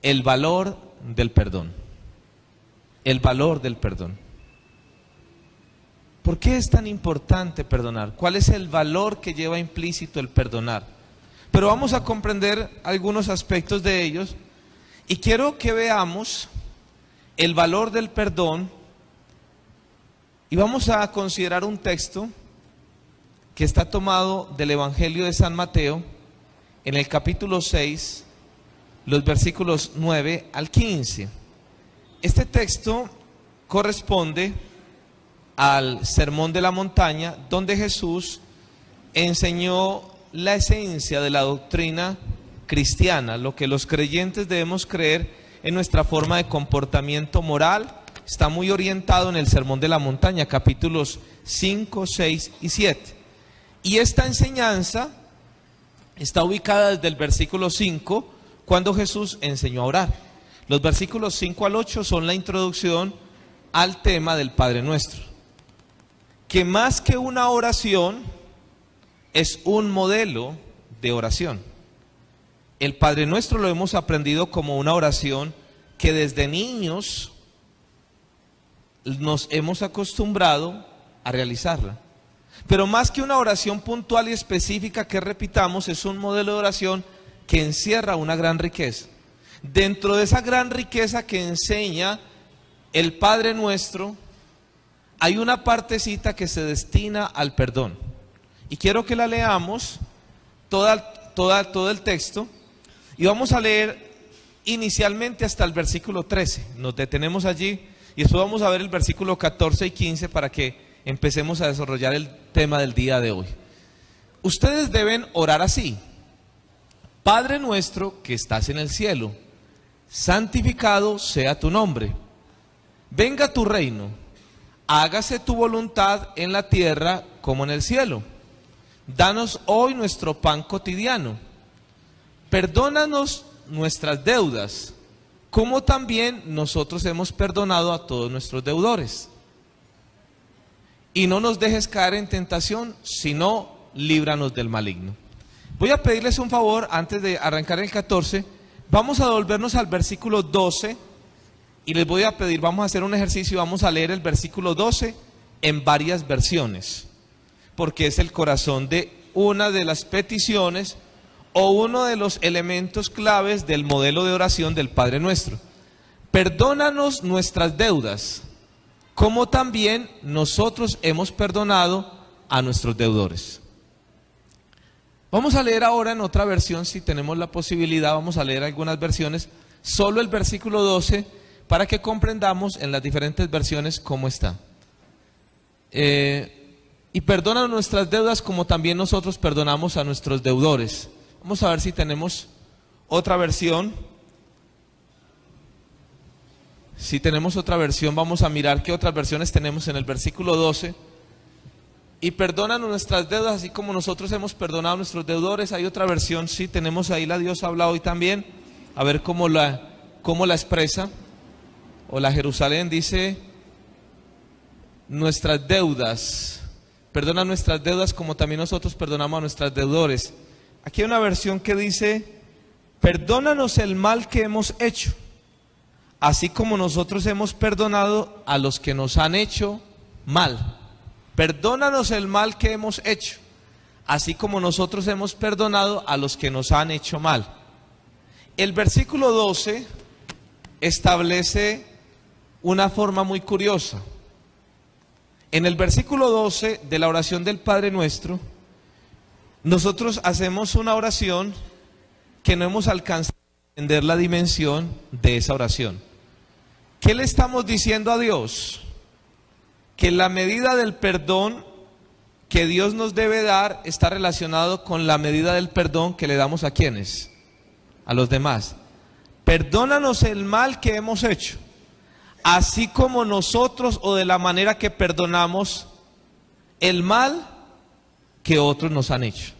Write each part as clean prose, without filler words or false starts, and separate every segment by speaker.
Speaker 1: el valor del perdón. El valor del perdón. ¿Por qué es tan importante perdonar? ¿Cuál es el valor que lleva implícito el perdonar? Pero vamos a comprender algunos aspectos de ellos y quiero que veamos el valor del perdón y vamos a considerar un texto que está tomado del Evangelio de San Mateo en el capítulo 6, los versículos 9 al 15. Este texto corresponde al Sermón de la Montaña, donde Jesús enseñó la esencia de la doctrina cristiana, lo que los creyentes debemos creer en nuestra forma de comportamiento moral. Está muy orientado en el Sermón de la Montaña, capítulos 5, 6 y 7. Y esta enseñanza está ubicada desde el versículo 5, cuando Jesús enseñó a orar. Los versículos 5 al 8 son la introducción al tema del Padre Nuestro, que más que una oración, es un modelo de oración. El Padre Nuestro lo hemos aprendido como una oración que desde niños nos hemos acostumbrado a realizarla. Pero más que una oración puntual y específica que repitamos, es un modelo de oración que encierra una gran riqueza. Dentro de esa gran riqueza que enseña el Padre Nuestro, hay una partecita que se destina al perdón. Y quiero que la leamos, todo el texto, y vamos a leer inicialmente hasta el versículo 13. Nos detenemos allí y después vamos a ver el versículo 14 y 15 para que empecemos a desarrollar el tema del día de hoy. Ustedes deben orar así: Padre nuestro que estás en el cielo, santificado sea tu nombre. Venga tu reino, hágase tu voluntad en la tierra como en el cielo. Danos hoy nuestro pan cotidiano. Perdónanos nuestras deudas, como también nosotros hemos perdonado a todos nuestros deudores. Y no nos dejes caer en tentación, sino líbranos del maligno. Voy a pedirles un favor antes de arrancar el 14. Vamos a volvernos al versículo 12 y les voy a pedir, vamos a hacer un ejercicio, vamos a leer el versículo 12 en varias versiones, porque es el corazón de una de las peticiones o uno de los elementos claves del modelo de oración del Padre Nuestro. Perdónanos nuestras deudas, como también nosotros hemos perdonado a nuestros deudores. Vamos a leer ahora en otra versión, si tenemos la posibilidad, vamos a leer algunas versiones, solo el versículo 12, para que comprendamos en las diferentes versiones cómo está. Y perdona nuestras deudas como también nosotros perdonamos a nuestros deudores. Vamos a ver si tenemos otra versión. Si tenemos otra versión, vamos a mirar qué otras versiones tenemos en el versículo 12. Y perdónanos nuestras deudas, así como nosotros hemos perdonado a nuestros deudores. Hay otra versión, sí, tenemos ahí la Dios habla hoy también. A ver cómo la expresa. O la Jerusalén dice, nuestras deudas. Perdona nuestras deudas como también nosotros perdonamos a nuestros deudores. Aquí hay una versión que dice, perdónanos el mal que hemos hecho, así como nosotros hemos perdonado a los que nos han hecho mal. Perdónanos el mal que hemos hecho, así como nosotros hemos perdonado a los que nos han hecho mal. El versículo 12 establece una forma muy curiosa. En el versículo 12 de la oración del Padre Nuestro, nosotros hacemos una oración que no hemos alcanzado a entender la dimensión de esa oración. ¿Qué le estamos diciendo a Dios? Que la medida del perdón que Dios nos debe dar está relacionado con la medida del perdón que le damos a ¿quiénes? A los demás. Perdónanos el mal que hemos hecho, así como nosotros o de la manera que perdonamos el mal que otros nos han hecho.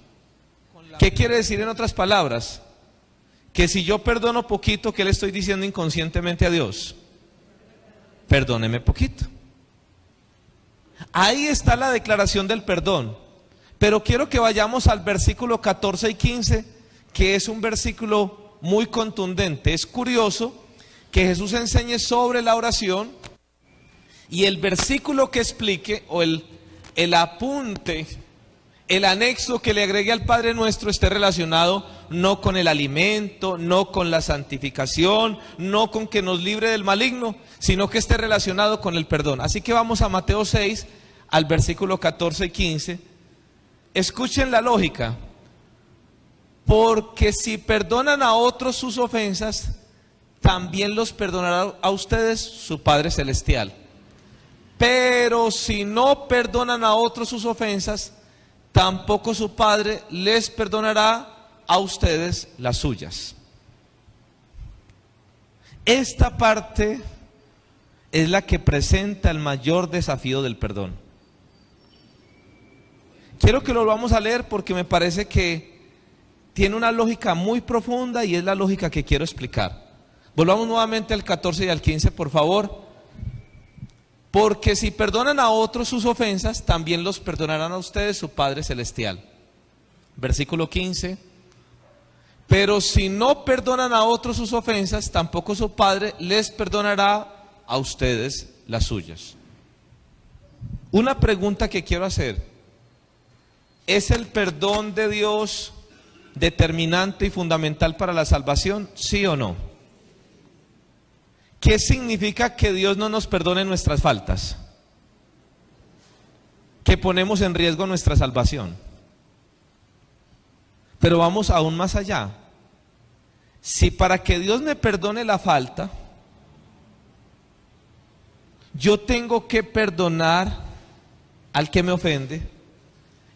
Speaker 1: ¿Qué quiere decir en otras palabras? Que si yo perdono poquito, ¿qué le estoy diciendo inconscientemente a Dios? Perdóneme poquito. Ahí está la declaración del perdón. Pero quiero que vayamos al versículo 14 y 15, que es un versículo muy contundente. Es curioso que Jesús enseñe sobre la oración y el versículo que explique, o el apunte, el anexo que le agregue al Padre Nuestro esté relacionado no con el alimento, no con la santificación, no con que nos libre del maligno, sino que esté relacionado con el perdón. Así que vamos a Mateo 6, al versículo 14 y 15. Escuchen la lógica. Porque si perdonan a otros sus ofensas, también los perdonará a ustedes su Padre Celestial. Pero si no perdonan a otros sus ofensas, tampoco su Padre les perdonará a ustedes las suyas. Esta parte es la que presenta el mayor desafío del perdón. Quiero que lo vamos a leer porque me parece que tiene una lógica muy profunda y es la lógica que quiero explicar. Volvamos nuevamente al 14 y al 15, por favor. Porque si perdonan a otros sus ofensas, también los perdonarán a ustedes su Padre Celestial. Versículo 15. Pero si no perdonan a otros sus ofensas, tampoco su Padre les perdonará a ustedes las suyas. Una pregunta que quiero hacer: ¿es el perdón de Dios determinante y fundamental para la salvación? ¿Sí o no? ¿Qué significa que Dios no nos perdone nuestras faltas? Que ponemos en riesgo nuestra salvación. Pero vamos aún más allá. Si para que Dios me perdone la falta, yo tengo que perdonar al que me ofende,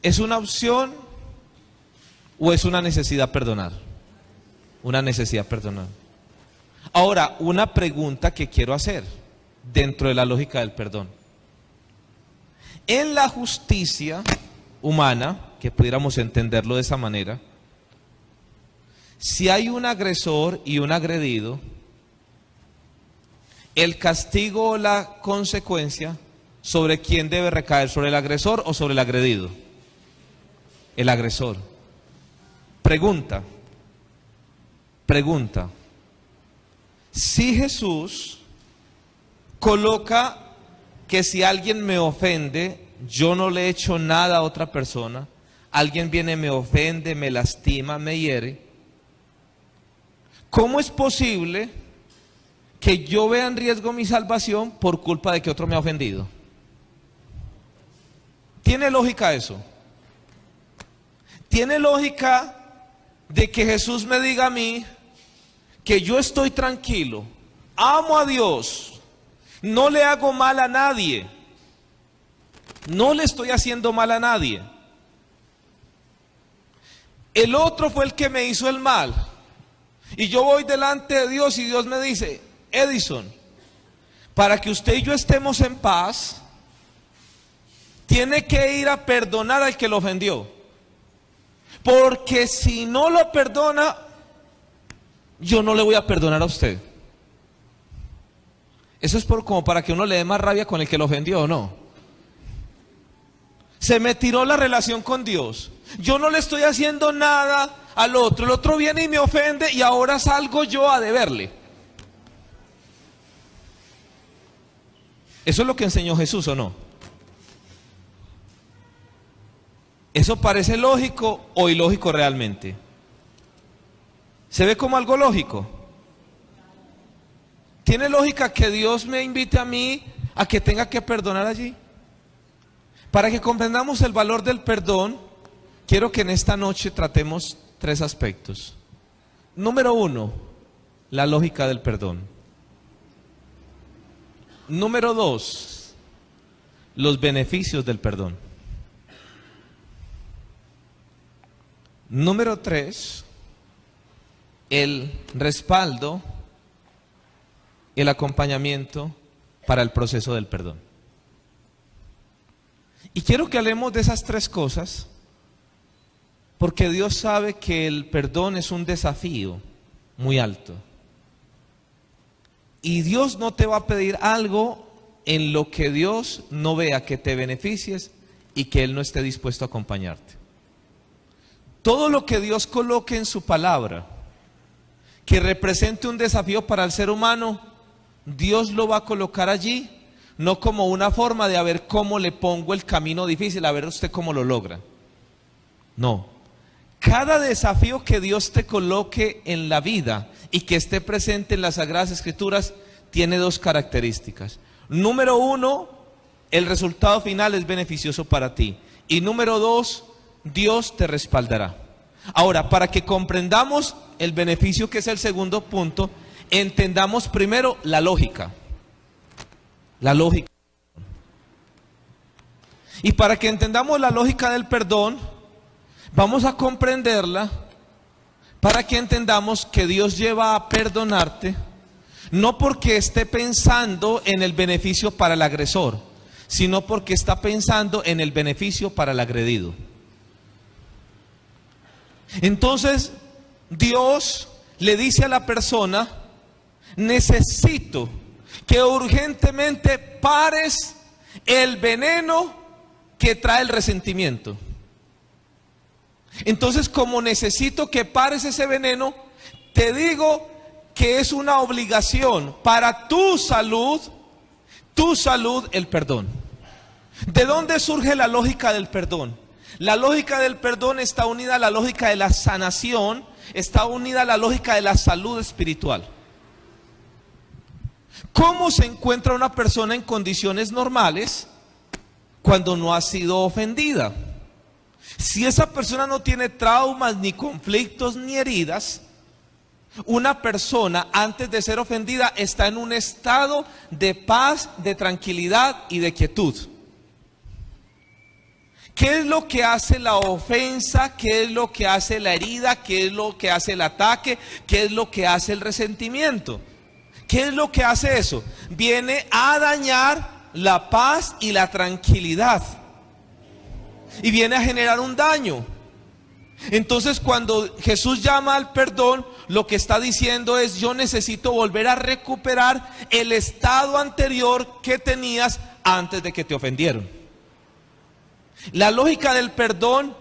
Speaker 1: ¿es una opción o es una necesidad perdonar? Una necesidad perdonar. Ahora, una pregunta que quiero hacer dentro de la lógica del perdón. En la justicia humana, que pudiéramos entenderlo de esa manera, si hay un agresor y un agredido, el castigo o la consecuencia, ¿sobre quién debe recaer? ¿Sobre el agresor o sobre el agredido? El agresor. Pregunta. Si Jesús coloca que si alguien me ofende, yo no le he hecho nada a otra persona, alguien viene, me ofende, me lastima, me hiere, ¿cómo es posible que yo vea en riesgo mi salvación por culpa de que otro me ha ofendido? ¿Tiene lógica eso? ¿Tiene lógica de que Jesús me diga a mí que yo estoy tranquilo, amo a Dios, no le hago mal a nadie, no le estoy haciendo mal a nadie? El otro fue el que me hizo el mal, y yo voy delante de Dios y Dios me dice: Edison, para que usted y yo estemos en paz, tiene que ir a perdonar al que lo ofendió, porque si no lo perdona, yo no le voy a perdonar a usted. Eso es como para que uno le dé más rabia con el que lo ofendió, ¿o no? Se me tiró la relación con Dios. Yo no le estoy haciendo nada al otro. El otro viene y me ofende y ahora salgo yo a deberle. ¿Eso es lo que enseñó Jesús o no? ¿Eso parece lógico o ilógico realmente? ¿Se ve como algo lógico? ¿Tiene lógica que Dios me invite a mí a que tenga que perdonar allí? Para que comprendamos el valor del perdón, quiero que en esta noche tratemos tres aspectos. Número uno, la lógica del perdón. Número dos, los beneficios del perdón. Número tres, el respaldo, el acompañamiento para el proceso del perdón. Y quiero que hablemos de esas tres cosas, porque Dios sabe que el perdón es un desafío muy alto. Y Dios no te va a pedir algo en lo que Dios no vea que te beneficies y que Él no esté dispuesto a acompañarte. Todo lo que Dios coloque en su palabra, que represente un desafío para el ser humano, Dios lo va a colocar allí, no como una forma de a ver cómo le pongo el camino difícil, a ver usted cómo lo logra. No. Cada desafío que Dios te coloque en la vida y que esté presente en las Sagradas Escrituras tiene dos características. Número uno, el resultado final es beneficioso para ti. Y número dos, Dios te respaldará. Ahora, para que comprendamos el beneficio, que es el segundo punto, entendamos primero la lógica. La lógica. Y para que entendamos la lógica del perdón, vamos a comprenderla para que entendamos que Dios lleva a perdonarte, no porque esté pensando en el beneficio para el agresor, sino porque está pensando en el beneficio para el agredido. Entonces, Dios le dice a la persona: necesito que urgentemente pares el veneno que trae el resentimiento. Entonces, como necesito que pares ese veneno, te digo que es una obligación para tu salud, el perdón. ¿De dónde surge la lógica del perdón? La lógica del perdón está unida a la lógica de la sanación, está unida a la lógica de la salud espiritual. ¿Cómo se encuentra una persona en condiciones normales cuando no ha sido ofendida? Si esa persona no tiene traumas, ni conflictos, ni heridas, una persona antes de ser ofendida está en un estado de paz, de tranquilidad y de quietud. ¿Qué es lo que hace la ofensa? ¿Qué es lo que hace la herida? ¿Qué es lo que hace el ataque? ¿Qué es lo que hace el resentimiento? ¿Qué es lo que hace eso? Viene a dañar la paz y la tranquilidad. Y viene a generar un daño. Entonces, cuando Jesús llama al perdón, lo que está diciendo es: yo necesito volver a recuperar el estado anterior que tenías antes de que te ofendieron. La lógica del perdón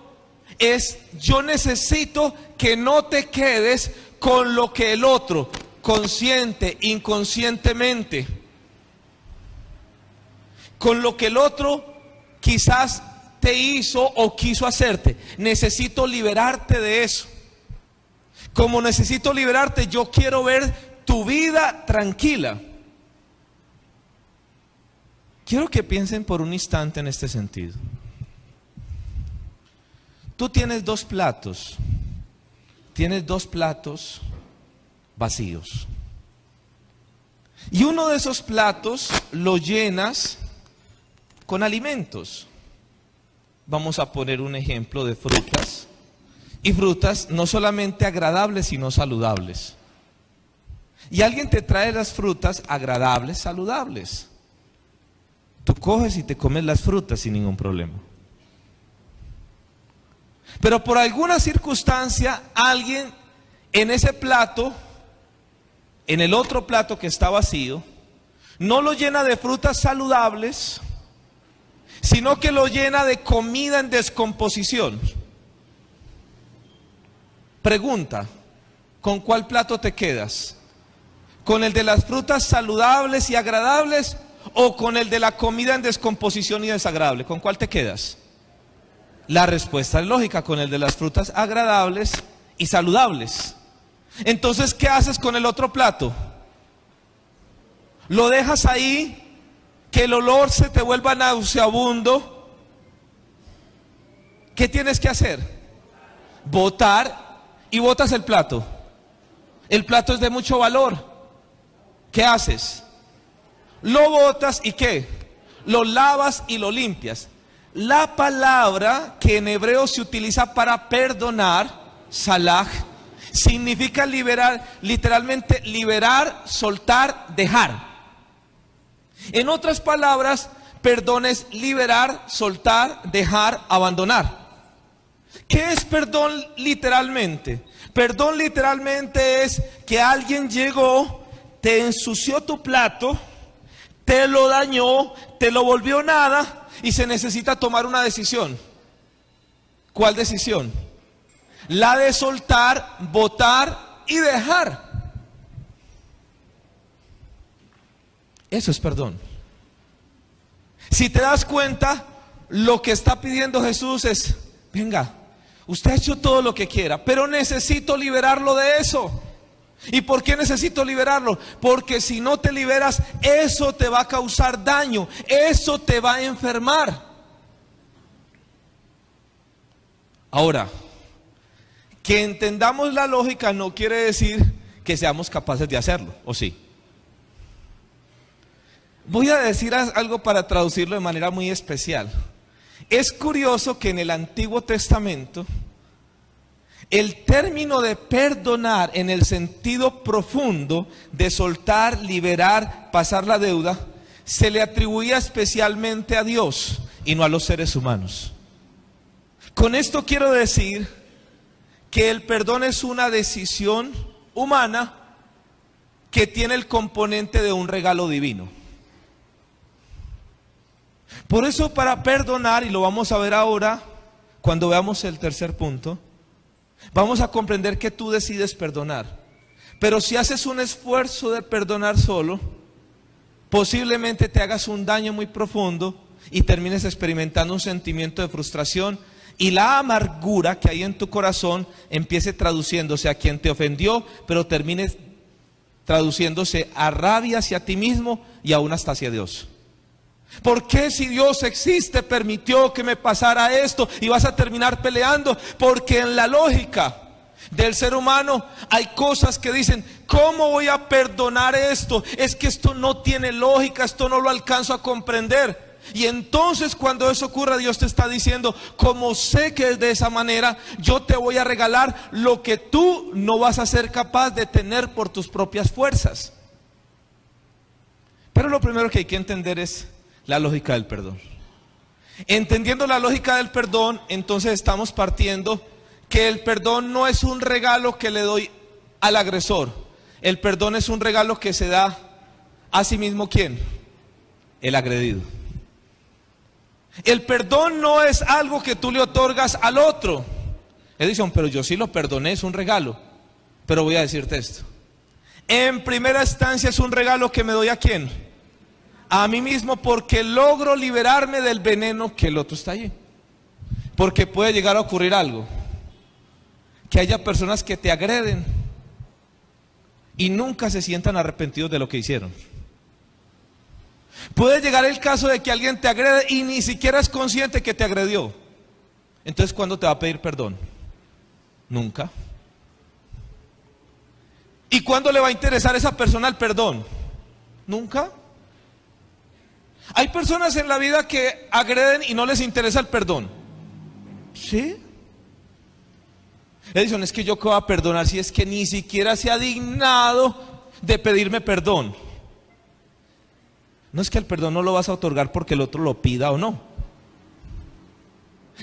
Speaker 1: es: yo necesito que no te quedes con lo que el otro, consciente, inconscientemente, con lo que el otro quizás te hizo o quiso hacerte. Necesito liberarte de eso. Como necesito liberarte, yo quiero ver tu vida tranquila. Quiero que piensen por un instante en este sentido. Tú tienes dos platos vacíos. Y uno de esos platos lo llenas con alimentos. Vamos a poner un ejemplo de frutas. Y frutas no solamente agradables, sino saludables. Y alguien te trae las frutas agradables, saludables. Tú coges y te comes las frutas sin ningún problema. Pero por alguna circunstancia, alguien en ese plato, en el otro plato que está vacío, no lo llena de frutas saludables, sino que lo llena de comida en descomposición. Pregunta: ¿con cuál plato te quedas? ¿Con el de las frutas saludables y agradables o con el de la comida en descomposición y desagradable? ¿Con cuál te quedas? La respuesta es lógica: con el de las frutas agradables y saludables. Entonces, ¿qué haces con el otro plato? Lo dejas ahí, que el olor se te vuelva nauseabundo. ¿Qué tienes que hacer? Botar, y botas el plato. El plato es de mucho valor. ¿Qué haces? Lo botas y ¿qué? Lo lavas y lo limpias. La palabra que en hebreo se utiliza para perdonar, salah, significa liberar, literalmente liberar, soltar, dejar. En otras palabras, perdón es liberar, soltar, dejar, abandonar. ¿Qué es perdón literalmente? Perdón literalmente es que alguien llegó, te ensució tu plato, te lo dañó, te lo volvió nada, y se necesita tomar una decisión. ¿Cuál decisión? La de soltar, botar y dejar. Eso es perdón. Si te das cuenta, lo que está pidiendo Jesús es, venga, usted ha hecho todo lo que quiera, pero necesito liberarlo de eso. ¿Y por qué necesito liberarlo? Porque si no te liberas, eso te va a causar daño, eso te va a enfermar. Ahora, que entendamos la lógica no quiere decir que seamos capaces de hacerlo, ¿o sí? Voy a decir algo para traducirlo de manera muy especial. Es curioso que en el Antiguo Testamento el término de perdonar en el sentido profundo de soltar, liberar, pasar la deuda, se le atribuía especialmente a Dios y no a los seres humanos. Con esto quiero decir que el perdón es una decisión humana que tiene el componente de un regalo divino. Por eso, para perdonar, y lo vamos a ver ahora cuando veamos el tercer punto, vamos a comprender que tú decides perdonar. Pero si haces un esfuerzo de perdonar solo, posiblemente te hagas un daño muy profundo y termines experimentando un sentimiento de frustración, y la amargura que hay en tu corazón empiece traduciéndose a quien te ofendió, pero termine traduciéndose a rabia hacia ti mismo y aún hasta hacia Dios. ¿Por qué, si Dios existe, permitió que me pasara esto? Y vas a terminar peleando, porque en la lógica del ser humano hay cosas que dicen, ¿cómo voy a perdonar esto? Es que esto no tiene lógica, esto no lo alcanzo a comprender. Y entonces, cuando eso ocurra, Dios te está diciendo, como sé que es de esa manera, yo te voy a regalar lo que tú no vas a ser capaz de tener por tus propias fuerzas. Pero lo primero que hay que entender es la lógica del perdón. Entendiendo la lógica del perdón, entonces estamos partiendo que el perdón no es un regalo que le doy al agresor. El perdón es un regalo que se da a sí mismo. ¿Quién? El agredido. El perdón no es algo que tú le otorgas al otro. Edison, pero yo sí lo perdoné, es un regalo. Pero voy a decirte esto. En primera instancia es un regalo que me doy ¿a quién? A mí mismo, porque logro liberarme del veneno que el otro está allí. Porque puede llegar a ocurrir algo, que haya personas que te agreden y nunca se sientan arrepentidos de lo que hicieron. Puede llegar el caso de que alguien te agrede y ni siquiera es consciente que te agredió. Entonces, ¿cuándo te va a pedir perdón? Nunca. ¿Y cuándo le va a interesar a esa persona el perdón? Nunca. Hay personas en la vida que agreden y no les interesa el perdón. ¿Sí? Edison, es que yo qué voy a perdonar si es que ni siquiera se ha dignado de pedirme perdón. No es que el perdón no lo vas a otorgar porque el otro lo pida o no.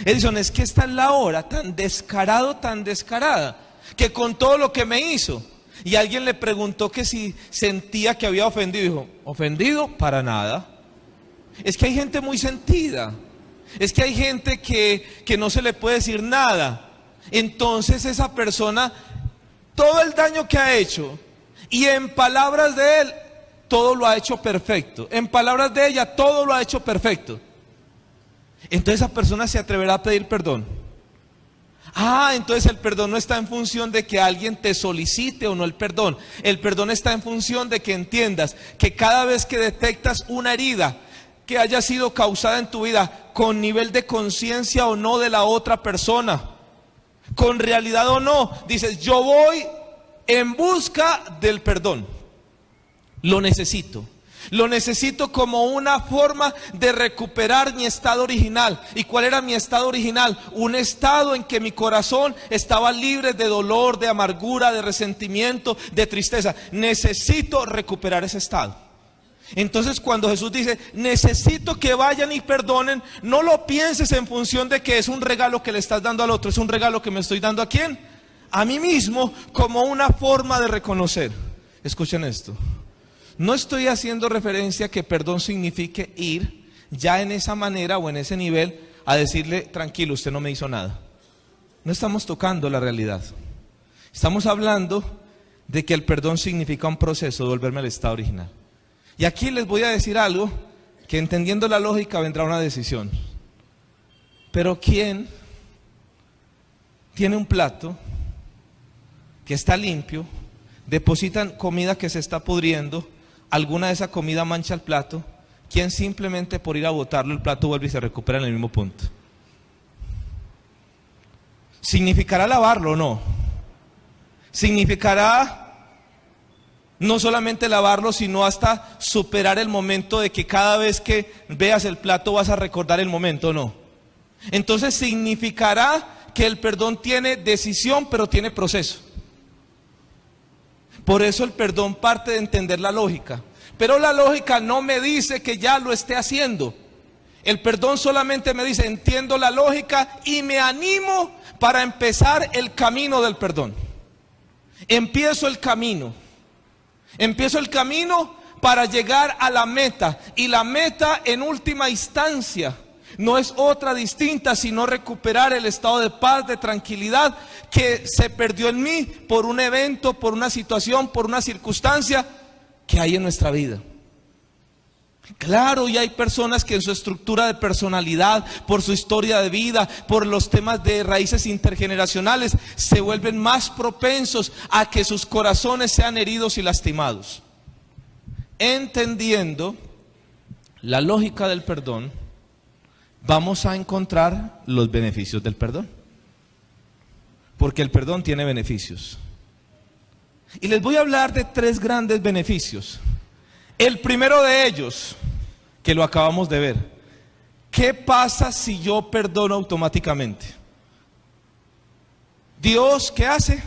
Speaker 1: Edison, es que esta es la hora tan descarado, tan descarada, que con todo lo que me hizo, y alguien le preguntó que si sentía que había ofendido, dijo, ¿ofendido? Para nada. Es que hay gente muy sentida, es que hay gente que no se le puede decir nada. Entonces esa persona, todo el daño que ha hecho, y en palabras de él, todo lo ha hecho perfecto. En palabras de ella, todo lo ha hecho perfecto. Entonces esa persona se atreverá a pedir perdón. Entonces el perdón no está en función de que alguien te solicite o no el perdón. El perdón está en función de que entiendas que cada vez que detectas una herida que haya sido causada en tu vida, con nivel de conciencia o no de la otra persona, con realidad o no, dices, yo voy en busca del perdón. Lo necesito como una forma de recuperar mi estado original. ¿Y cuál era mi estado original? Un estado en que mi corazón estaba libre de dolor, de amargura, de resentimiento, de tristeza. Necesito recuperar ese estado. Entonces, cuando Jesús dice, necesito que vayan y perdonen, no lo pienses en función de que es un regalo que le estás dando al otro. Es un regalo que me estoy dando ¿a quién? A mí mismo, como una forma de reconocer. Escuchen esto. No estoy haciendo referencia a que perdón signifique ir ya en esa manera o en ese nivel a decirle, tranquilo, usted no me hizo nada. No estamos tocando la realidad. Estamos hablando de que el perdón significa un proceso de volverme al estado original. Y aquí les voy a decir algo, que entendiendo la lógica vendrá una decisión. Pero ¿quién tiene un plato que está limpio, depositan comida que se está pudriendo, alguna de esa comida mancha el plato? ¿Quién simplemente por ir a botarlo el plato vuelve y se recupera en el mismo punto? ¿Significará lavarlo o no? ¿Significará no solamente lavarlo, sino hasta superar el momento de que cada vez que veas el plato vas a recordar el momento o no? Entonces significará que el perdón tiene decisión, pero tiene proceso. Por eso el perdón parte de entender la lógica. Pero la lógica no me dice que ya lo esté haciendo. El perdón solamente me dice, entiendo la lógica y me animo para empezar el camino del perdón. Empiezo el camino para llegar a la meta. Y la meta en última instancia no es otra distinta sino recuperar el estado de paz, de tranquilidad que se perdió en mí por un evento, por una situación, por una circunstancia que hay en nuestra vida. Claro, y hay personas que en su estructura de personalidad, por su historia de vida, por los temas de raíces intergeneracionales, se vuelven más propensos a que sus corazones sean heridos y lastimados. Entendiendo la lógica del perdón, vamos a encontrar los beneficios del perdón. Porque el perdón tiene beneficios. Y les voy a hablar de 3 grandes beneficios. El primero de ellos, que lo acabamos de ver. ¿Qué pasa si yo perdono automáticamente? Dios, ¿qué hace?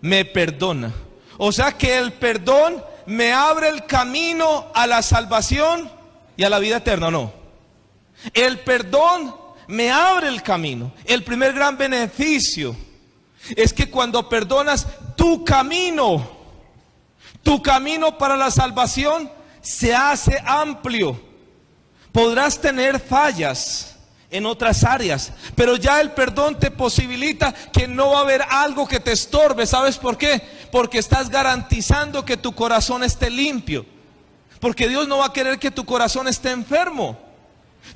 Speaker 1: Me perdona. O sea que el perdón me abre el camino a la salvación y a la vida eterna, ¿o no? El perdón me abre el camino. El primer gran beneficio es que cuando perdonas, tu camino para la salvación se hace amplio. Podrás tener fallas en otras áreas, pero ya el perdón te posibilita que no va a haber algo que te estorbe. ¿Sabes por qué? Porque estás garantizando que tu corazón esté limpio. Porque Dios no va a querer que tu corazón esté enfermo.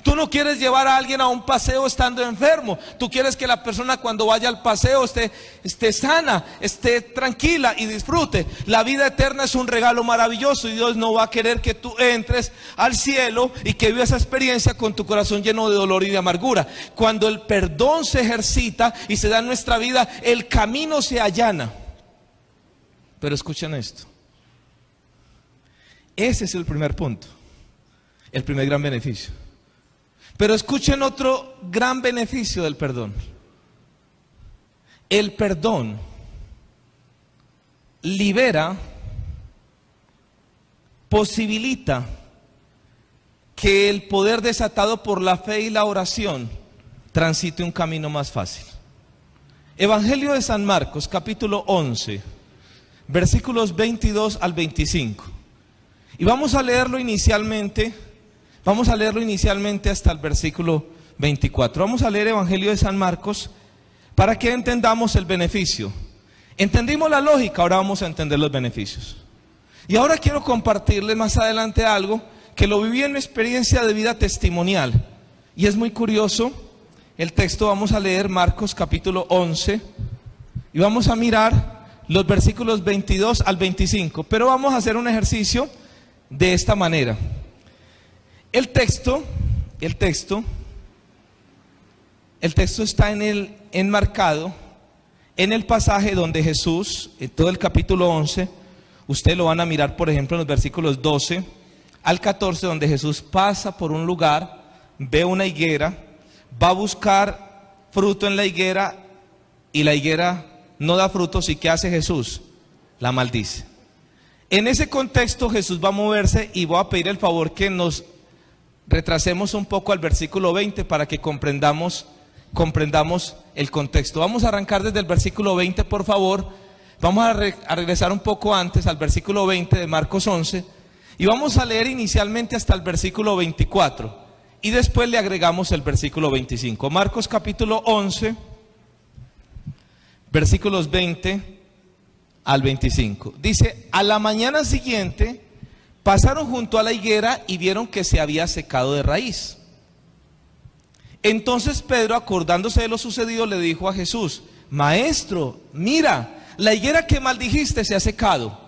Speaker 1: Tú no quieres llevar a alguien a un paseo estando enfermo. Tú quieres que la persona cuando vaya al paseo esté sana, esté tranquila y disfrute. La vida eterna es un regalo maravilloso y Dios no va a querer que tú entres al cielo y que vivas esa experiencia con tu corazón lleno de dolor y de amargura. Cuando el perdón se ejercita y se da en nuestra vida, el camino se allana. Pero escuchen esto. Ese es el primer punto, el primer gran beneficio. Pero escuchen otro gran beneficio del perdón. El perdón libera, posibilita que el poder desatado por la fe y la oración transite un camino más fácil. Evangelio de San Marcos, capítulo 11, versículos 22 al 25. Y vamos a leerlo inicialmente hasta el versículo 24. Vamos a leer Evangelio de San Marcos para que entendamos el beneficio. Entendimos la lógica, ahora vamos a entender los beneficios. Y ahora quiero compartirles más adelante algo que lo viví en mi experiencia de vida testimonial. Y es muy curioso, el texto vamos a leer Marcos capítulo 11 y vamos a mirar los versículos 22 al 25. Pero vamos a hacer un ejercicio de esta manera. El texto está enmarcado en el pasaje donde Jesús, en todo el capítulo 11, ustedes lo van a mirar por ejemplo en los versículos 12 al 14, donde Jesús pasa por un lugar, ve una higuera, va a buscar fruto en la higuera y la higuera no da frutos, y ¿qué hace Jesús? La maldice. En ese contexto Jesús va a moverse y voy a pedir el favor que nos retrasemos un poco al versículo 20 para que comprendamos el contexto. Vamos a arrancar desde el versículo 20, por favor. Vamos a regresar un poco antes al versículo 20 de Marcos 11 y vamos a leer inicialmente hasta el versículo 24 y después le agregamos el versículo 25. Marcos capítulo 11, versículos 20 al 25. Dice: a la mañana siguiente, Pasaron junto a la higuera y vieron que se había secado de raíz. Entonces Pedro, acordándose de lo sucedido, le dijo a Jesús: Maestro, mira, la higuera que maldijiste se ha secado.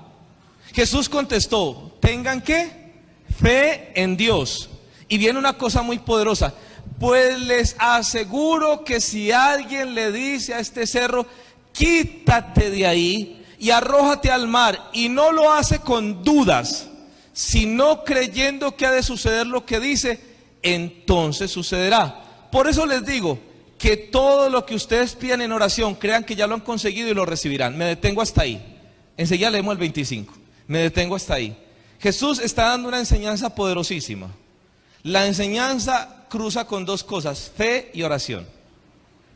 Speaker 1: Jesús contestó: ¿tengan qué? Fe en Dios. Y viene una cosa muy poderosa: pues les aseguro que si alguien le dice a este cerro, quítate de ahí y arrójate al mar, y no lo hace con dudas, sino creyendo que ha de suceder lo que dice, entonces sucederá. Por eso les digo que todo lo que ustedes pidan en oración, crean que ya lo han conseguido y lo recibirán. Me detengo hasta ahí. Enseguida leemos el 25. Me detengo hasta ahí. Jesús está dando una enseñanza poderosísima. La enseñanza cruza con dos cosas: fe y oración.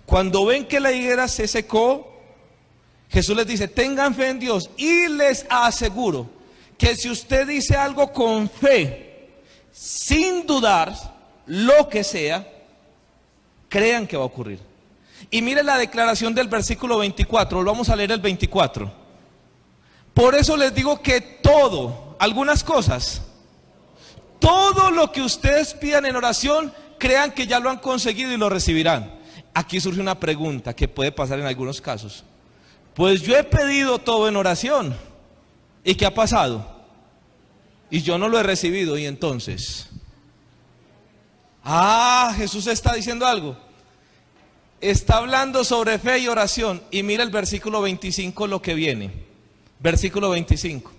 Speaker 1: Cuando ven que la higuera se secó, Jesús les dice: tengan fe en Dios, y les aseguro que si usted dice algo con fe, sin dudar, lo que sea, crean que va a ocurrir. Y mire la declaración del versículo 24, lo vamos a leer el 24. Por eso les digo que todo, algunas cosas, todo lo que ustedes pidan en oración, crean que ya lo han conseguido y lo recibirán. Aquí surge una pregunta que puede pasar en algunos casos. Pues yo he pedido todo en oración, ¿y qué ha pasado? Y yo no lo he recibido, y entonces... Jesús está diciendo algo. Está hablando sobre fe y oración. Y mira el versículo 25 lo que viene. Versículo 25.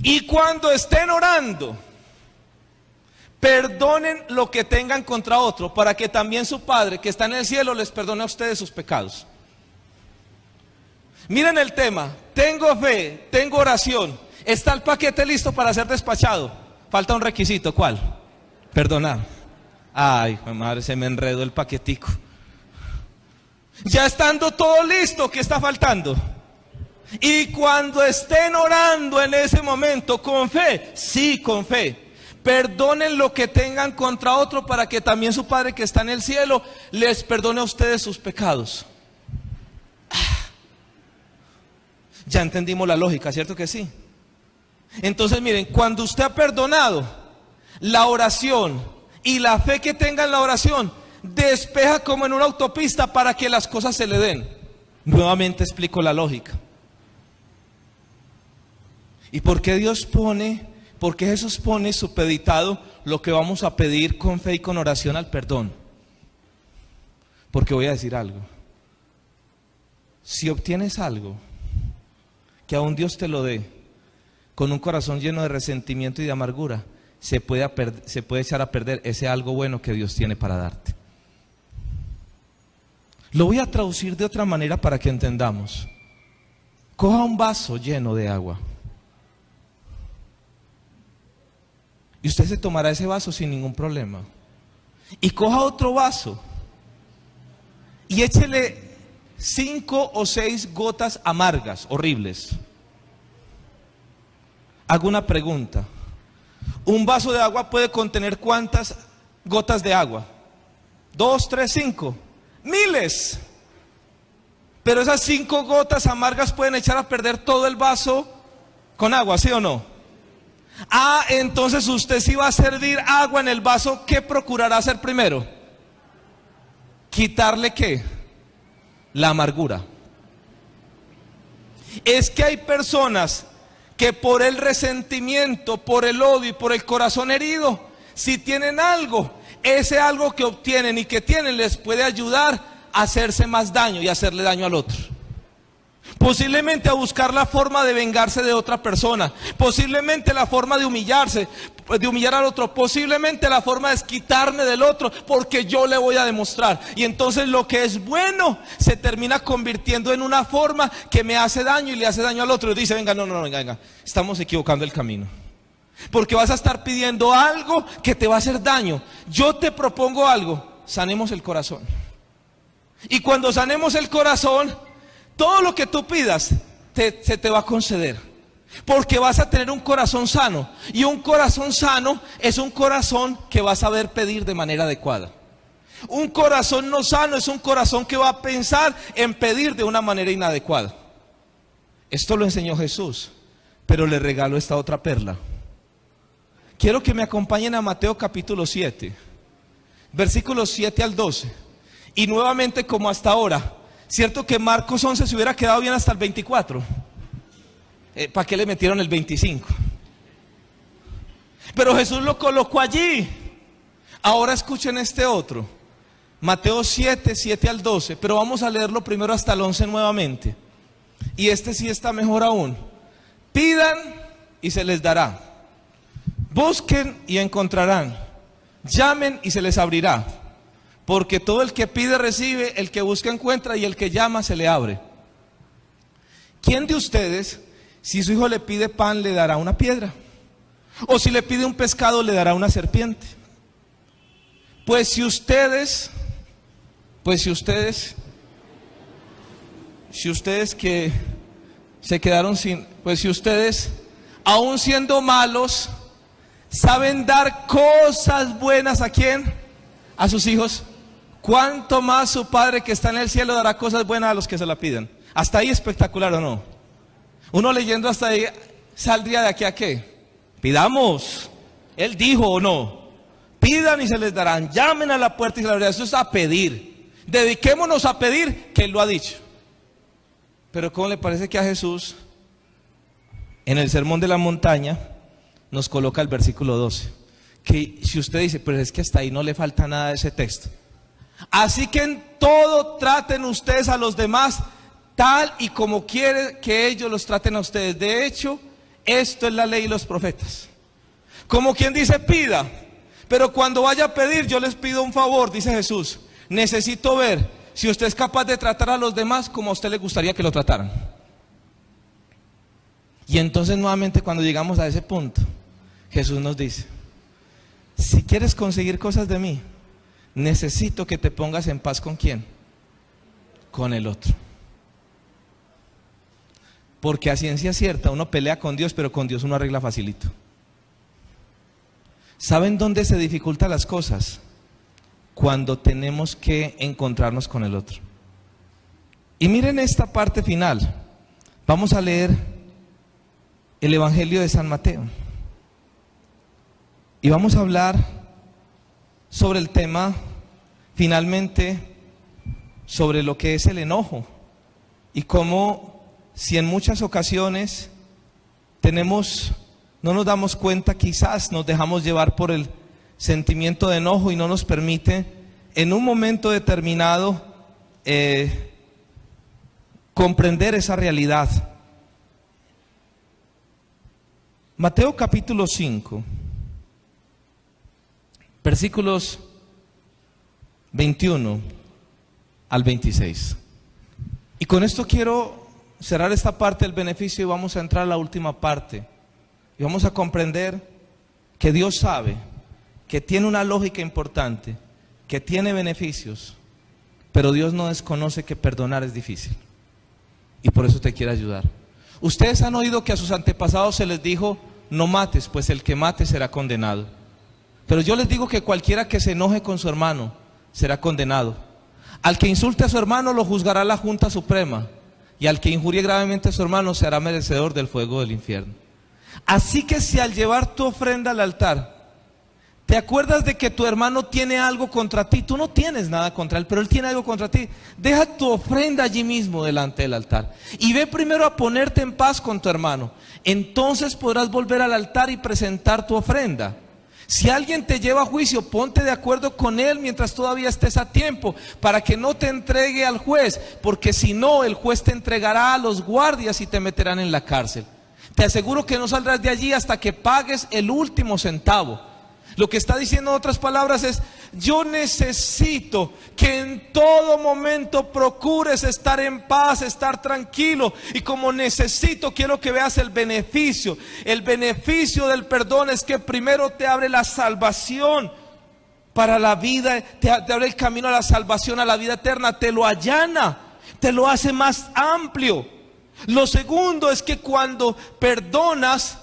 Speaker 1: Y cuando estén orando, perdonen lo que tengan contra otro, para que también su Padre que está en el cielo les perdone a ustedes sus pecados. Miren el tema: tengo fe, tengo oración, está el paquete listo para ser despachado. Falta un requisito, ¿cuál? Perdonar. Ay, madre, se me enredó el paquetico. Ya estando todo listo, ¿qué está faltando? Y cuando estén orando en ese momento, con fe, sí, con fe, perdonen lo que tengan contra otro, para que también su Padre que está en el cielo les perdone a ustedes sus pecados. Ya entendimos la lógica, ¿cierto que sí? Entonces miren, cuando usted ha perdonado, la oración y la fe que tenga en la oración despeja como en una autopista para que las cosas se le den. Nuevamente explico la lógica. ¿Y por qué por qué Jesús pone supeditado lo que vamos a pedir con fe y con oración al perdón? Porque voy a decir algo. Si obtienes algo, que aún Dios te lo dé, con un corazón lleno de resentimiento y de amargura, se puede echar a perder ese algo bueno que Dios tiene para darte. Lo voy a traducir de otra manera para que entendamos. Coja un vaso lleno de agua y usted se tomará ese vaso sin ningún problema. Y coja otro vaso y échele 5 o 6 gotas amargas, horribles. Hago una pregunta: ¿un vaso de agua puede contener cuántas gotas de agua? 2, 3, 5, miles. Pero esas 5 gotas amargas pueden echar a perder todo el vaso con agua, ¿sí o no? Entonces usted, si va a servir agua en el vaso, ¿qué procurará hacer primero? ¿Quitarle qué? La amargura. Es que hay personas que por el resentimiento, por el odio y por el corazón herido, si tienen algo, ese algo que obtienen y que tienen les puede ayudar a hacerse más daño y hacerle daño al otro. Posiblemente a buscar la forma de vengarse de otra persona, posiblemente la forma de humillar al otro, posiblemente la forma de quitarme del otro porque yo le voy a demostrar. Y entonces lo que es bueno se termina convirtiendo en una forma que me hace daño y le hace daño al otro. Y dice: venga, venga, estamos equivocando el camino, porque vas a estar pidiendo algo que te va a hacer daño. Yo te propongo algo: sanemos el corazón. Y cuando sanemos el corazón, todo lo que tú pidas se te va a conceder, porque vas a tener un corazón sano. Y un corazón sano es un corazón que va a saber pedir de manera adecuada. Un corazón no sano es un corazón que va a pensar en pedir de una manera inadecuada. Esto lo enseñó Jesús. pero le regalo esta otra perla. Quiero que me acompañen a Mateo capítulo 7, versículos 7 al 12. Y nuevamente como hasta ahora, ¿cierto que Marcos 11 se hubiera quedado bien hasta el 24? ¿Para qué le metieron el 25? Pero Jesús lo colocó allí. Ahora escuchen este otro. Mateo 7, 7 al 12. Pero vamos a leerlo primero hasta el 11 nuevamente. Y este sí está mejor aún. Pidan y se les dará. Busquen y encontrarán. Llamen y se les abrirá. Porque todo el que pide recibe, el que busca encuentra y el que llama se le abre. ¿Quién de ustedes, si su hijo le pide pan, le dará una piedra? O si le pide un pescado, le dará una serpiente. Si ustedes que se quedaron sin, si ustedes, aun siendo malos, saben dar cosas buenas, ¿a quién? A sus hijos. ¿Cuánto más su Padre que está en el cielo dará cosas buenas a los que se la piden? Hasta ahí espectacular, ¿o no? Uno leyendo hasta ahí, ¿saldría de aquí a qué? Pidamos. Él dijo, ¿o no? Pidan y se les darán. Llamen a la puerta y se les abrirá. Eso es a pedir. Dediquémonos a pedir, que Él lo ha dicho. Pero ¿cómo le parece que a Jesús, en el Sermón de la Montaña, nos coloca el versículo 12? Que si usted dice, pero es que hasta ahí no le falta nada de ese texto. Así que en todo traten ustedes a los demás tal y como quiere que ellos los traten a ustedes. De hecho, esto es la ley y los profetas. Como quien dice, pida. Pero cuando vaya a pedir, yo les pido un favor, dice Jesús. Necesito ver si usted es capaz de tratar a los demás como a usted le gustaría que lo trataran. Y entonces nuevamente cuando llegamos a ese punto, Jesús nos dice, si quieres conseguir cosas de mí, necesito que te pongas en paz ¿con quién? Con el otro. Porque a ciencia cierta uno pelea con Dios, pero con Dios uno arregla facilito. ¿Saben dónde se dificultan las cosas? Cuando tenemos que encontrarnos con el otro. Y miren esta parte final. Vamos a leer el Evangelio de San Mateo. Y vamos a hablar sobre el tema, finalmente, sobre lo que es el enojo. Y cómo, si en muchas ocasiones no nos damos cuenta, quizás nos dejamos llevar por el sentimiento de enojo y no nos permite en un momento determinado comprender esa realidad. Mateo capítulo 5, versículos 21 al 26. Y con esto quiero cerrar esta parte del beneficio y vamos a entrar a la última parte. Y vamos a comprender que Dios sabe que tiene una lógica importante, que tiene beneficios, pero Dios no desconoce que perdonar es difícil. Y por eso te quiere ayudar. Ustedes han oído que a sus antepasados se les dijo, no mates, pues el que mate será condenado. Pero yo les digo que cualquiera que se enoje con su hermano será condenado. Al que insulte a su hermano lo juzgará la Junta Suprema, y al que injurie gravemente a su hermano será merecedor del fuego del infierno. Así que si al llevar tu ofrenda al altar, te acuerdas de que tu hermano tiene algo contra ti, tú no tienes nada contra él, pero él tiene algo contra ti, deja tu ofrenda allí mismo delante del altar y ve primero a ponerte en paz con tu hermano. Entonces podrás volver al altar y presentar tu ofrenda. Si alguien te lleva a juicio, ponte de acuerdo con él mientras todavía estés a tiempo, para que no te entregue al juez, porque si no, el juez te entregará a los guardias y te meterán en la cárcel. Te aseguro que no saldrás de allí hasta que pagues el último centavo. Lo que está diciendo en otras palabras es, yo necesito que en todo momento procures estar en paz, estar tranquilo. Y como necesito, quiero que veas el beneficio. El beneficio del perdón es que primero te abre la salvación para la vida, te abre el camino a la salvación, a la vida eterna, te lo allana, te lo hace más amplio. Lo segundo es que cuando perdonas,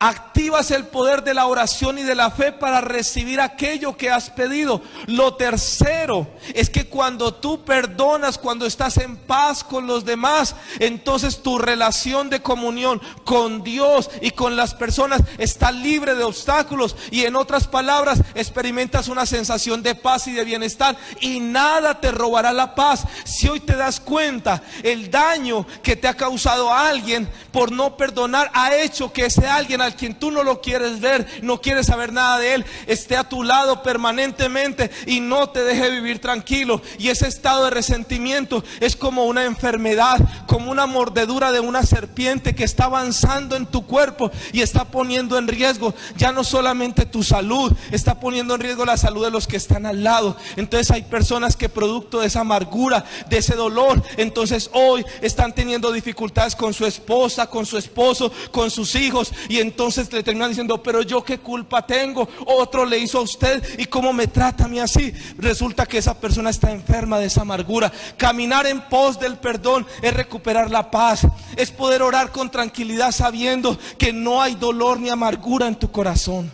Speaker 1: Activas el poder de la oración y de la fe para recibir aquello que has pedido. Lo tercero es que cuando tú perdonas, cuando estás en paz con los demás, entonces tu relación de comunión con Dios y con las personas está libre de obstáculos. Y en otras palabras, experimentas una sensación de paz y de bienestar, y nada te robará la paz. Si hoy te das cuenta, el daño que te ha causado a alguien por no perdonar ha hecho que ese alguien al quien tú no lo quieres ver, no quieres saber nada de él, esté a tu lado permanentemente y no te deje vivir tranquilo. Y ese estado de resentimiento es como una enfermedad, como una mordedura de una serpiente que está avanzando en tu cuerpo y está poniendo en riesgo ya no solamente tu salud, está poniendo en riesgo la salud de los que están al lado. Entonces hay personas que producto de esa amargura, de ese dolor, entonces hoy están teniendo dificultades con su esposa, con su esposo, con sus hijos, y entonces le terminan diciendo: pero yo qué culpa tengo, otro le hizo a usted y cómo me trata a mí así. Resulta que esa persona está enferma de esa amargura. Caminar en pos del perdón es recuperar la paz, es poder orar con tranquilidad sabiendo que no hay dolor ni amargura en tu corazón.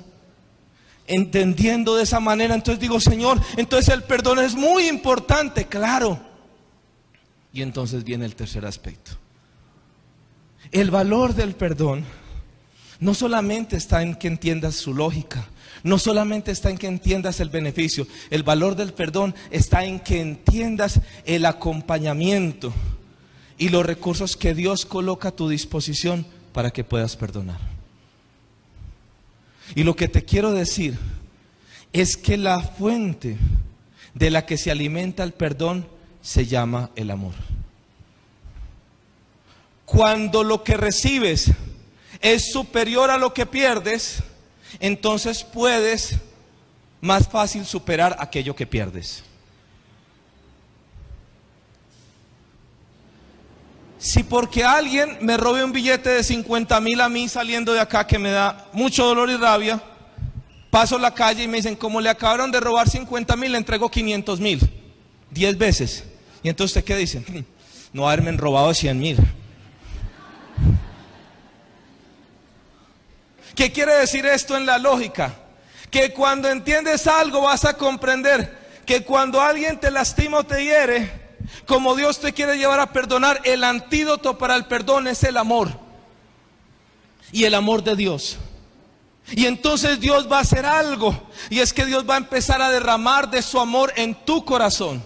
Speaker 1: Entendiendo de esa manera, entonces digo: Señor, entonces el perdón es muy importante, claro. Y entonces viene el tercer aspecto. El valor del perdón no solamente está en que entiendas su lógica, no solamente está en que entiendas el beneficio. El valor del perdón está en que entiendas el acompañamiento y los recursos que Dios coloca a tu disposición para que puedas perdonar. Y lo que te quiero decir es que la fuente de la que se alimenta el perdón se llama el amor. Cuando lo que recibes es superior a lo que pierdes, entonces puedes más fácil superar aquello que pierdes. Si porque alguien me robe un billete de 50,000 a mí saliendo de acá, que me da mucho dolor y rabia, paso la calle y me dicen: como le acabaron de robar 50,000, le entrego 500,000, 10 veces. Y entonces ¿usted qué dice? No haberme robado 100,000. ¿Qué quiere decir esto en la lógica? Que cuando entiendes algo vas a comprender que cuando alguien te lastima o te hiere, como Dios te quiere llevar a perdonar, el antídoto para el perdón es el amor. Y el amor de Dios. Y entonces Dios va a hacer algo, y es que Dios va a empezar a derramar de su amor en tu corazón.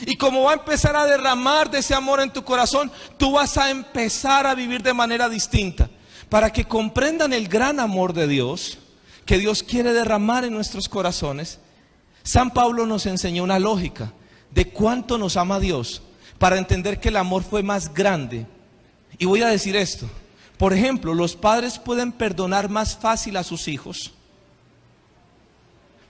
Speaker 1: Y como va a empezar a derramar de ese amor en tu corazón, tú vas a empezar a vivir de manera distinta. Para que comprendan el gran amor de Dios, que Dios quiere derramar en nuestros corazones, San Pablo nos enseñó una lógica de cuánto nos ama Dios, para entender que el amor fue más grande. Y voy a decir esto: por ejemplo, los padres pueden perdonar más fácil a sus hijos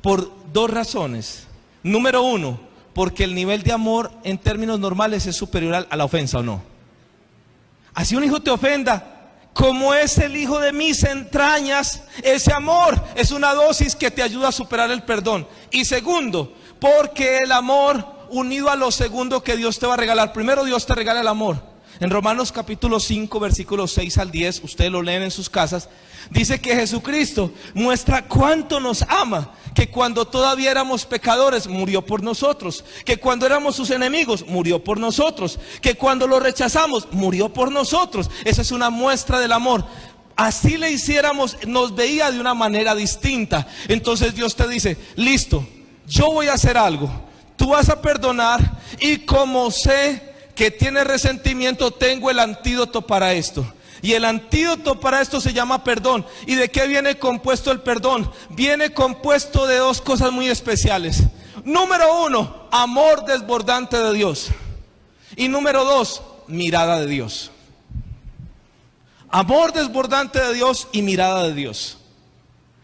Speaker 1: por dos razones. Número uno, porque el nivel de amor en términos normales es superior a la ofensa, ¿o no? Así un hijo te ofenda, como es el hijo de mis entrañas, ese amor es una dosis que te ayuda a superar el perdón. Y segundo, porque el amor unido a lo segundo que Dios te va a regalar. Primero Dios te regala el amor. En Romanos capítulo 5, versículos 6 al 10, ustedes lo leen en sus casas, dice que Jesucristo muestra cuánto nos ama, que cuando todavía éramos pecadores murió por nosotros, que cuando éramos sus enemigos murió por nosotros, que cuando lo rechazamos murió por nosotros. Esa es una muestra del amor. Así le hiciéramos, nos veía de una manera distinta. Entonces Dios te dice: listo, yo voy a hacer algo, tú vas a perdonar, y como sé que tiene resentimiento, tengo el antídoto para esto. Y el antídoto para esto se llama perdón. ¿Y de qué viene compuesto el perdón? Viene compuesto de dos cosas muy especiales. Número uno, amor desbordante de Dios. Y número dos, mirada de Dios. Amor desbordante de Dios y mirada de Dios.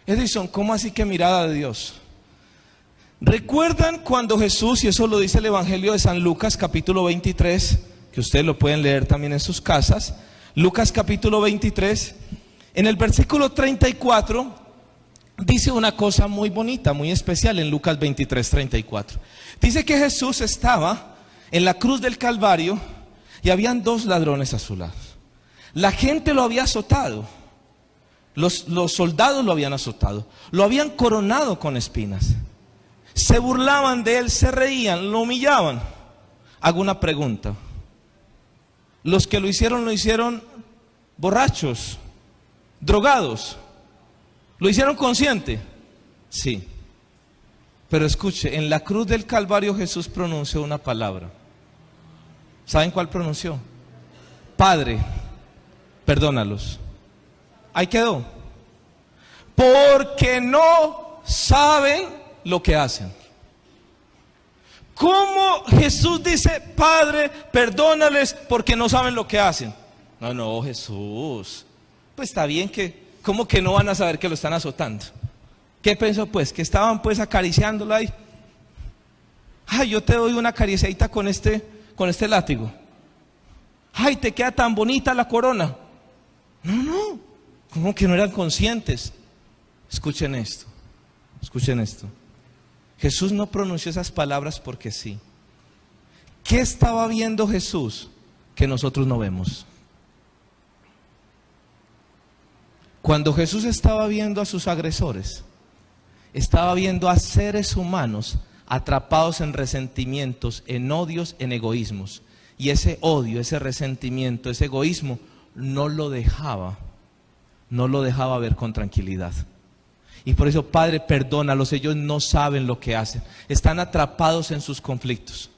Speaker 1: Edison, ¿cómo así que mirada de Dios? ¿Recuerdan cuando Jesús, y eso lo dice el Evangelio de San Lucas capítulo 23, que ustedes lo pueden leer también en sus casas, Lucas capítulo 23, en el versículo 34, dice una cosa muy bonita, muy especial en Lucas 23, 34. Dice que Jesús estaba en la cruz del Calvario y habían dos ladrones a su lado. La gente lo había azotado, Los soldados lo habían azotado, lo habían coronado con espinas, se burlaban de él, se reían, lo humillaban. Hago una pregunta: ¿los que lo hicieron borrachos, drogados? ¿Lo hicieron consciente? Sí. Pero escuche, en la cruz del Calvario Jesús pronunció una palabra. ¿Saben cuál pronunció? Padre, perdónalos. Ahí quedó. Porque no saben lo que hacen. ¿Cómo Jesús dice, Padre, perdónales porque no saben lo que hacen? No, Jesús. Pues está bien que, ¿cómo que no van a saber que lo están azotando? ¿Qué pensó pues? Que estaban pues acariciándolo ahí. Ay, yo te doy una acariciadita con este látigo. Ay, te queda tan bonita la corona. No, ¿cómo que no eran conscientes? Escuchen esto. Jesús no pronunció esas palabras porque sí. ¿Qué estaba viendo Jesús que nosotros no vemos? Cuando Jesús estaba viendo a sus agresores, estaba viendo a seres humanos atrapados en resentimientos, en odios, en egoísmos. Y ese odio, ese resentimiento, ese egoísmo no lo dejaba ver con tranquilidad. Y por eso, Padre, perdónalos, ellos no saben lo que hacen, están atrapados en sus conflictos.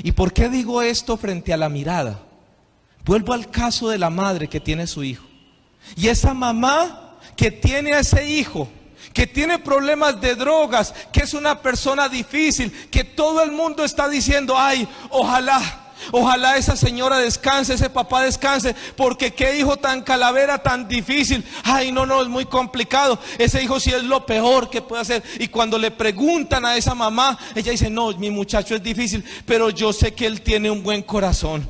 Speaker 1: ¿Y por qué digo esto frente a la mirada? Vuelvo al caso de la madre que tiene su hijo. Y esa mamá que tiene a ese hijo, que tiene problemas de drogas, que es una persona difícil, que todo el mundo está diciendo, ay, ojalá esa señora descanse, ese papá descanse, porque qué hijo tan calavera, tan difícil. Ay, no, es muy complicado. Ese hijo sí es lo peor que puede hacer. Y cuando le preguntan a esa mamá, ella dice, no, mi muchacho es difícil, pero yo sé que él tiene un buen corazón.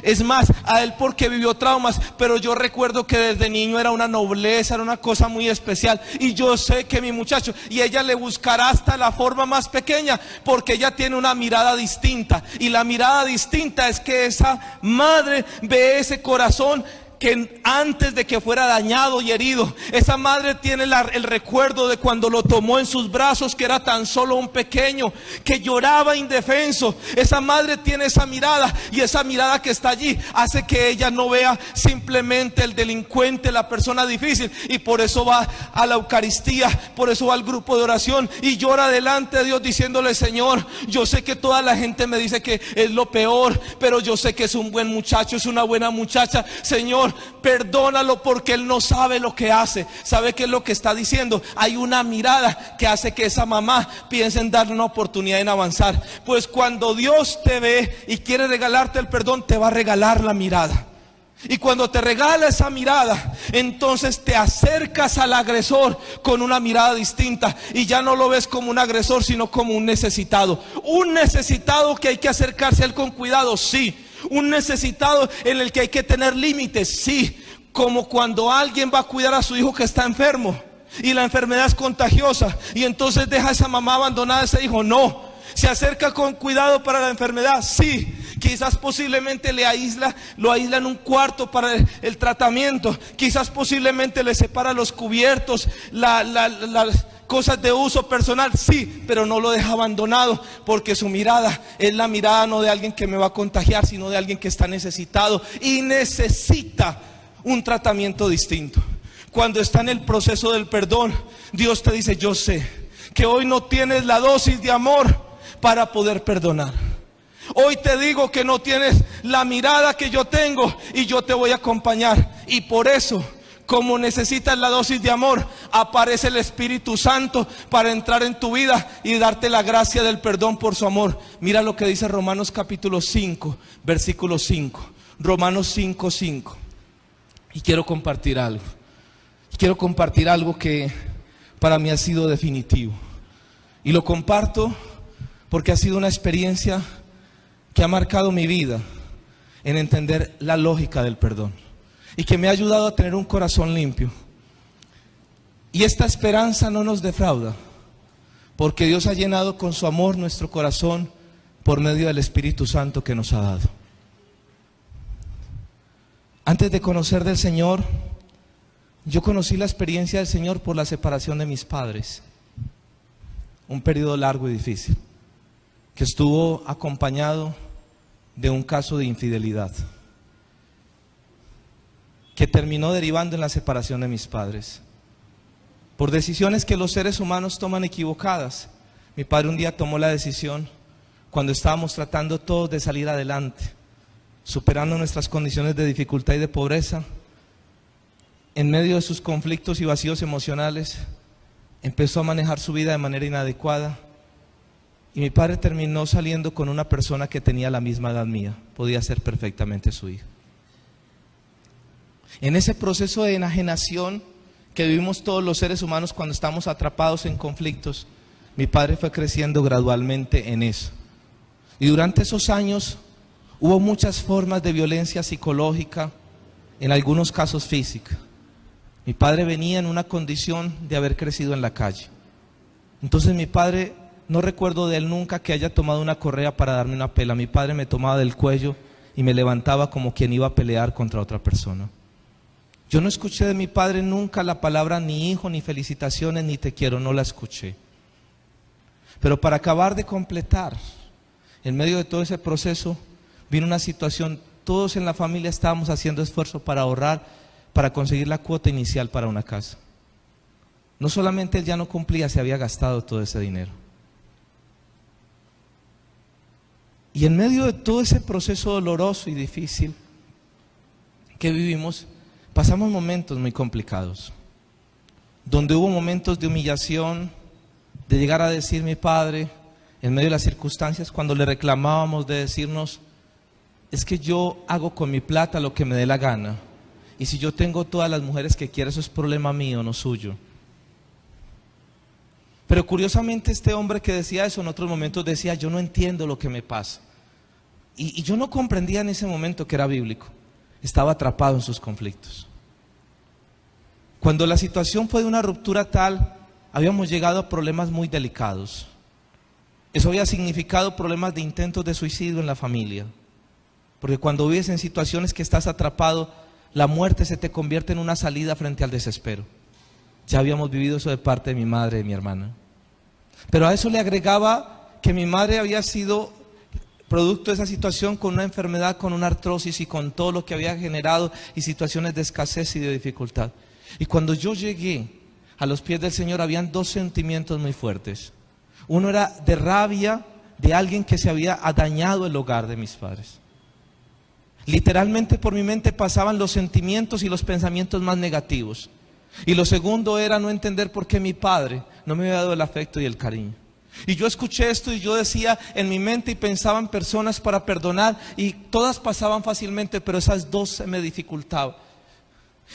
Speaker 1: Es más, a él porque vivió traumas, pero yo recuerdo que desde niño era una nobleza, era una cosa muy especial. Y yo sé que mi muchacho, y ella le buscará hasta la forma más pequeña, porque ella tiene una mirada distinta. Y la mirada distinta es que esa madre ve ese corazón que antes de que fuera dañado y herido. Esa madre tiene el recuerdo de cuando lo tomó en sus brazos, que era tan solo un pequeño, que lloraba indefenso. Esa madre tiene esa mirada, y esa mirada que está allí hace que ella no vea simplemente el delincuente, la persona difícil. Y por eso va a la Eucaristía, por eso va al grupo de oración y llora delante de Dios diciéndole, Señor, yo sé que toda la gente me dice que es lo peor, pero yo sé que es un buen muchacho, es una buena muchacha. Señor, perdónalo porque él no sabe lo que hace. ¿Sabe qué es lo que está diciendo? Hay una mirada que hace que esa mamá piense en darle una oportunidad en avanzar. Pues cuando Dios te ve y quiere regalarte el perdón, te va a regalar la mirada. Y cuando te regala esa mirada, entonces te acercas al agresor con una mirada distinta. Y ya no lo ves como un agresor, sino como un necesitado. Un necesitado que hay que acercarse a él con cuidado, sí. Un necesitado en el que hay que tener límites, sí. Como cuando alguien va a cuidar a su hijo que está enfermo y la enfermedad es contagiosa, y entonces deja a esa mamá abandonada a ese hijo. No, se acerca con cuidado para la enfermedad, sí. Quizás posiblemente lo aísla en un cuarto para el tratamiento. Quizás posiblemente le separa los cubiertos, las cosas de uso personal, sí, pero no lo deja abandonado, porque su mirada es la mirada no de alguien que me va a contagiar, sino de alguien que está necesitado y necesita un tratamiento distinto. Cuando está en el proceso del perdón, Dios te dice, yo sé que hoy no tienes la dosis de amor para poder perdonar. Hoy te digo que no tienes la mirada que yo tengo, y yo te voy a acompañar. Y por eso, como necesitas la dosis de amor, aparece el Espíritu Santo para entrar en tu vida y darte la gracia del perdón por su amor. Mira lo que dice Romanos capítulo 5, versículo 5. Romanos 5, 5. Y quiero compartir algo. Quiero compartir algo que para mí ha sido definitivo. Y lo comparto porque ha sido una experiencia que ha marcado mi vida en entender la lógica del perdón, y que me ha ayudado a tener un corazón limpio. Y esta esperanza no nos defrauda, porque Dios ha llenado con su amor nuestro corazón por medio del Espíritu Santo que nos ha dado. Antes de conocer del Señor, Yo conocí la experiencia del Señor por la separación de mis padres. Un periodo largo y difícil, que estuvo acompañado de un caso de infidelidad, que terminó derivando en la separación de mis padres, por decisiones que los seres humanos toman equivocadas. Mi padre un día tomó la decisión, cuando estábamos tratando todos de salir adelante, superando nuestras condiciones de dificultad y de pobreza, en medio de sus conflictos y vacíos emocionales, empezó a manejar su vida de manera inadecuada, y mi padre terminó saliendo con una persona que tenía la misma edad mía, podía ser perfectamente su hija. En ese proceso de enajenación que vivimos todos los seres humanos cuando estamos atrapados en conflictos, mi padre fue creciendo gradualmente en eso. Y durante esos años hubo muchas formas de violencia psicológica, en algunos casos física. Mi padre venía en una condición de haber crecido en la calle. Entonces mi padre, no recuerdo de él nunca que haya tomado una correa para darme una pela. Mi padre me tomaba del cuello y me levantaba como quien iba a pelear contra otra persona. Yo no escuché de mi padre nunca la palabra ni hijo, ni felicitaciones, ni te quiero, no la escuché. Pero para acabar de completar, en medio de todo ese proceso, vino una situación, todos en la familia estábamos haciendo esfuerzo para ahorrar, para conseguir la cuota inicial para una casa. No solamente él ya no cumplía, se había gastado todo ese dinero. Y en medio de todo ese proceso doloroso y difícil que vivimos, pasamos momentos muy complicados, donde hubo momentos de humillación, de llegar a decir mi padre, en medio de las circunstancias, cuando le reclamábamos, de decirnos, es que yo hago con mi plata lo que me dé la gana, y si yo tengo todas las mujeres que quiero, eso es problema mío, no suyo. Pero curiosamente este hombre que decía eso en otros momentos decía, yo no entiendo lo que me pasa. Y yo no comprendía en ese momento que era bíblico. Estaba atrapado en sus conflictos. Cuando la situación fue de una ruptura tal, habíamos llegado a problemas muy delicados. Eso había significado problemas de intentos de suicidio en la familia. Porque cuando vives en situaciones que estás atrapado, la muerte se te convierte en una salida frente al desespero. Ya habíamos vivido eso de parte de mi madre y de mi hermana. Pero a eso le agregaba que mi madre había sido producto de esa situación con una enfermedad, con una artrosis y con todo lo que había generado y situaciones de escasez y de dificultad. Y cuando yo llegué a los pies del Señor, habían dos sentimientos muy fuertes. Uno era de rabia de alguien que se había dañado el hogar de mis padres. Literalmente por mi mente pasaban los sentimientos y los pensamientos más negativos. Y lo segundo era no entender por qué mi padre no me había dado el afecto y el cariño. Y yo escuché esto y yo decía en mi mente y pensaba en personas para perdonar y todas pasaban fácilmente, pero esas dos se me dificultaban.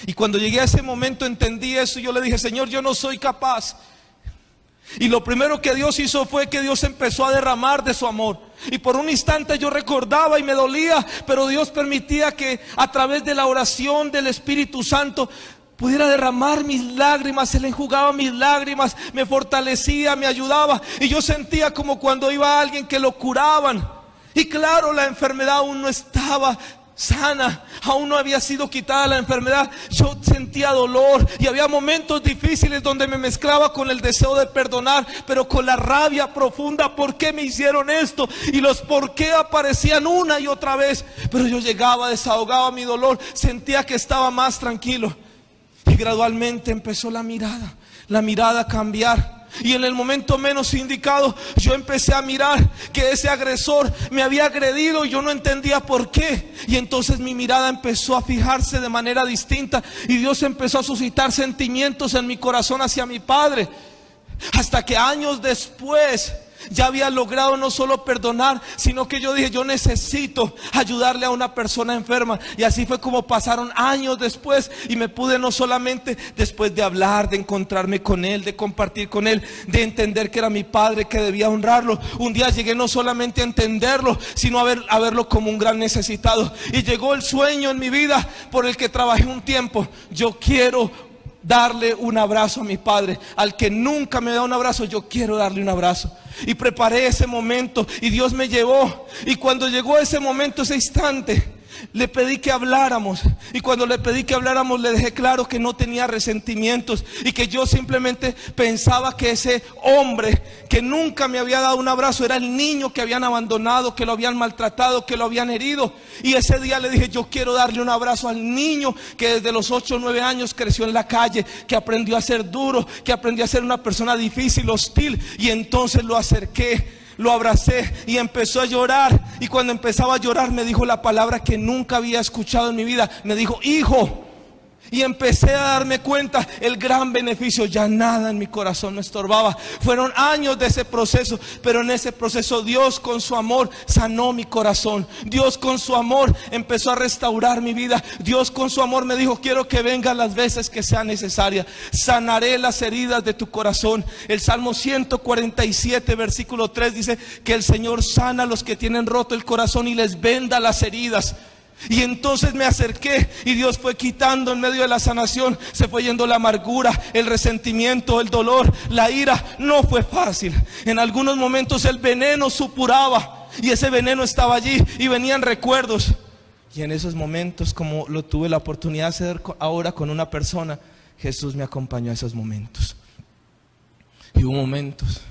Speaker 1: Y cuando llegué a ese momento entendí eso y yo le dije, Señor, yo no soy capaz. Y lo primero que Dios hizo fue que Dios empezó a derramar de su amor. Y por un instante yo recordaba y me dolía, pero Dios permitía que a través de la oración del Espíritu Santo pudiera derramar mis lágrimas. Él enjugaba mis lágrimas, me fortalecía, me ayudaba. Y yo sentía como cuando iba a alguien que lo curaban. Y claro, la enfermedad aún no estaba sana, aún no había sido quitada la enfermedad. Yo sentía dolor y había momentos difíciles donde me mezclaba con el deseo de perdonar, pero con la rabia profunda. ¿Por qué me hicieron esto? Y los por qué aparecían una y otra vez. Pero yo llegaba, desahogaba mi dolor, sentía que estaba más tranquilo. Y gradualmente empezó la mirada a cambiar. Y en el momento menos indicado yo empecé a mirar que ese agresor me había agredido y yo no entendía por qué. Y entonces mi mirada empezó a fijarse de manera distinta y Dios empezó a suscitar sentimientos en mi corazón hacia mi padre. Hasta que años después ya había logrado no solo perdonar, sino que yo dije, yo necesito ayudarle a una persona enferma. Y así fue como pasaron años después y me pude no solamente después de hablar, de encontrarme con él, de compartir con él, de entender que era mi padre, que debía honrarlo. Un día llegué no solamente a entenderlo, sino a verlo como un gran necesitado. Y llegó el sueño en mi vida por el que trabajé un tiempo. Yo quiero darle un abrazo a mi padre. Al que nunca me da un abrazo, yo quiero darle un abrazo. Y preparé ese momento y Dios me llevó. Y cuando llegó ese momento, ese instante,
Speaker 2: Le pedí que habláramos, y cuando le pedí que habláramos le dejé claro que no tenía resentimientos y que yo simplemente pensaba que ese hombre que nunca me había dado un abrazo era el niño que habían abandonado, que lo habían maltratado, que lo habían herido. Y ese día le dije: yo quiero darle un abrazo al niño que desde los 8 o 9 años creció en la calle, que aprendió a ser duro, que aprendió a ser una persona difícil, hostil. Y entonces lo acerqué, lo abracé y empezó a llorar. Y cuando empezaba a llorar me dijo la palabra que nunca había escuchado en mi vida. Me dijo: hijo. Y empecé a darme cuenta el gran beneficio. Ya nada en mi corazón me estorbaba. Fueron años de ese proceso, pero en ese proceso Dios con su amor sanó mi corazón. Dios con su amor empezó a restaurar mi vida. Dios con su amor me dijo: quiero que vengas las veces que sea necesaria. Sanaré las heridas de tu corazón. El Salmo 147 versículo 3 dice que el Señor sana a los que tienen roto el corazón y les venda las heridas. Y entonces me acerqué y Dios fue quitando en medio de la sanación. Se fue yendo la amargura, el resentimiento, el dolor, la ira. No fue fácil. En algunos momentos el veneno supuraba y ese veneno estaba allí y venían recuerdos. Y en esos momentos, como lo tuve la oportunidad de hacer ahora con una persona, Jesús me acompañó a esos momentos. Y hubo momentos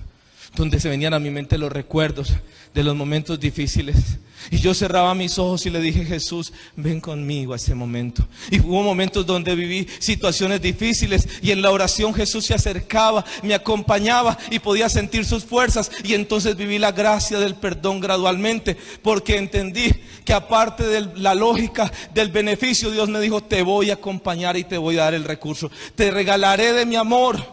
Speaker 2: donde se venían a mi mente los recuerdos de los momentos difíciles. Y yo cerraba mis ojos y le dije: Jesús, ven conmigo a ese momento. Y hubo momentos donde viví situaciones difíciles y en la oración Jesús se acercaba, me acompañaba y podía sentir sus fuerzas. Y entonces viví la gracia del perdón gradualmente, porque entendí que aparte de la lógica del beneficio, Dios me dijo: te voy a acompañar y te voy a dar el recurso. Te regalaré de mi amor,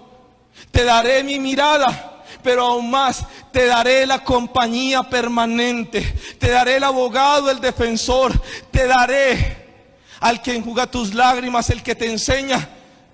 Speaker 2: te daré mi mirada, pero aún más te daré la compañía permanente, te daré el abogado, el defensor, te daré al que enjuga tus lágrimas, el que te enseña.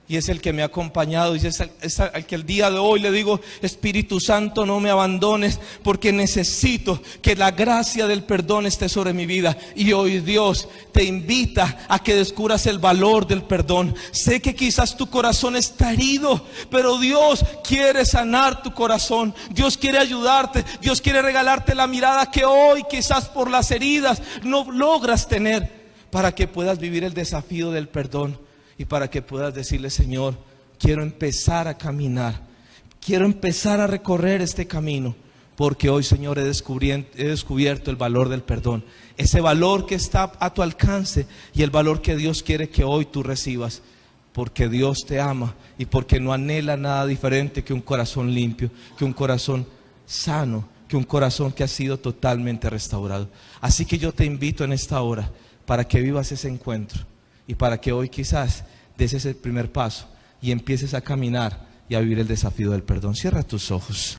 Speaker 2: Y es el que me ha acompañado, y es al que el día de hoy le digo: Espíritu Santo, no me abandones, porque necesito que la gracia del perdón esté sobre mi vida. Y hoy Dios te invita a que descubras el valor del perdón. Sé que quizás tu corazón está herido, pero Dios quiere sanar tu corazón. Dios quiere ayudarte. Dios quiere regalarte la mirada que hoy quizás por las heridas no logras tener, para que puedas vivir el desafío del perdón. Y para que puedas decirle: Señor, quiero empezar a caminar, quiero empezar a recorrer este camino, porque hoy, Señor, he descubierto el valor del perdón. Ese valor que está a tu alcance y el valor que Dios quiere que hoy tú recibas, porque Dios te ama y porque no anhela nada diferente que un corazón limpio, que un corazón sano, que un corazón que ha sido totalmente restaurado. Así que yo te invito en esta hora para que vivas ese encuentro. Y para que hoy quizás des ese primer paso y empieces a caminar y a vivir el desafío del perdón. Cierra tus ojos.